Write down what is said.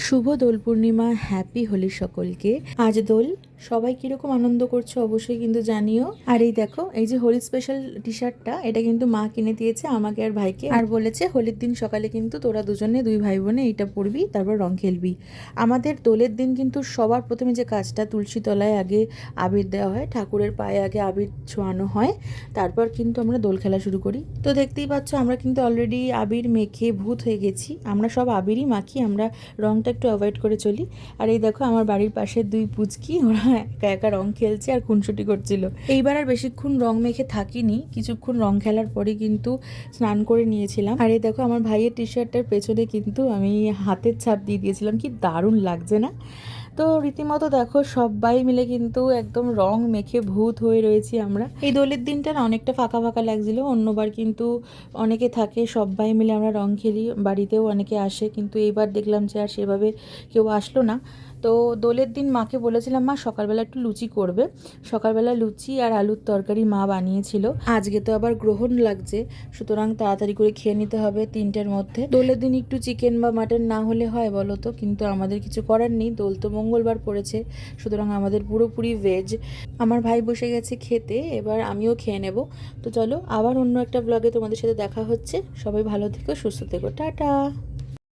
শুভ Dol Purnima, happy Holi সকলকে। আজ দোল, সবাই কিরকম আনন্দ করছো অবশ্যই কিন্তু জানিও। আর এই দেখো, এই যে হোলি স্পেশাল টি শার্টটা, এটা কিন্তু মা কিনে দিয়েছে আমাকে আর ভাইকে, আর বলেছে হোলির দিন সকালে কিন্তু তোরা দুজনে, দুই ভাই বোনে এইটা পরবি, তারপর রং খেলবি। আমাদের দোলের দিন কিন্তু সবার প্রথমে যে কাজটা, তুলসী তলায় আগে আবির দেওয়া হয়, ঠাকুরের পায়ে আগে আবির ছোঁয়ানো হয়, তারপর কিন্তু আমরা দোল খেলা শুরু করি। তো দেখতেই পাচ্ছ, আমরা কিন্তু অলরেডি আবির মেখে ভূত হয়ে গেছি। আমরা সব আবিরই মাখি, আমরা রংটা একটু অ্যাভয়েড করে চলি। আর এই দেখো, আমার বাড়ির পাশে দুই পুচকি, ওরা একা একা রং খেলছে আর খুনসুটি করছিল। এইবার আর বেশিক্ষণ রং মেখে থাকিনি, কিছুক্ষণ রং খেলার পরে কিন্তু স্নান করে নিয়েছিলাম। আর এই দেখো, আমার ভাইয়ের টি শার্টের পেছনে কিন্তু আমি হাতের ছাপ দিয়ে দিয়েছিলাম, কি দারুণ লাগছে না? তো রীতিমতো দেখো, সবাই মিলে কিন্তু একদম রং মেখে ভূত হয়ে রয়েছি আমরা। এই দোলের দিনটা না অনেকটা ফাঁকা ফাঁকা লাগছিল, অন্যবার কিন্তু অনেকে থাকে, সবাই মিলে আমরা রং খেলি, বাড়িতেও অনেকে আসে, কিন্তু এইবার দেখলাম যে আর সেভাবে কেউ আসলো না। তো দোলের দিন মাকে বলেছিলাম, মা সকালবেলা একটু লুচি করবে। সকালবেলা লুচি আর আলুর তরকারি মা বানিয়েছিল। আজকে তো আবার গ্রহণ লাগছে, সুতরাং তাড়াতাড়ি করে খেয়ে নিতে হবে 3টের মধ্যে। দোলের দিন একটু চিকেন বা মাটন না হলে হয় বলো তো? কিন্তু আমাদের কিছু করার নেই, দোল তো মঙ্গলবার পড়েছে, সুতরাং আমাদের পুরোপুরি ভেজ। আমার ভাই বসে গেছে খেতে, এবার আমিও খেয়ে নেব। তো চলো, আবার অন্য একটা ব্লগে তোমাদের সাথে দেখা হচ্ছে। সবাই ভালো থেকো, সুস্থ থেকো, টাটা।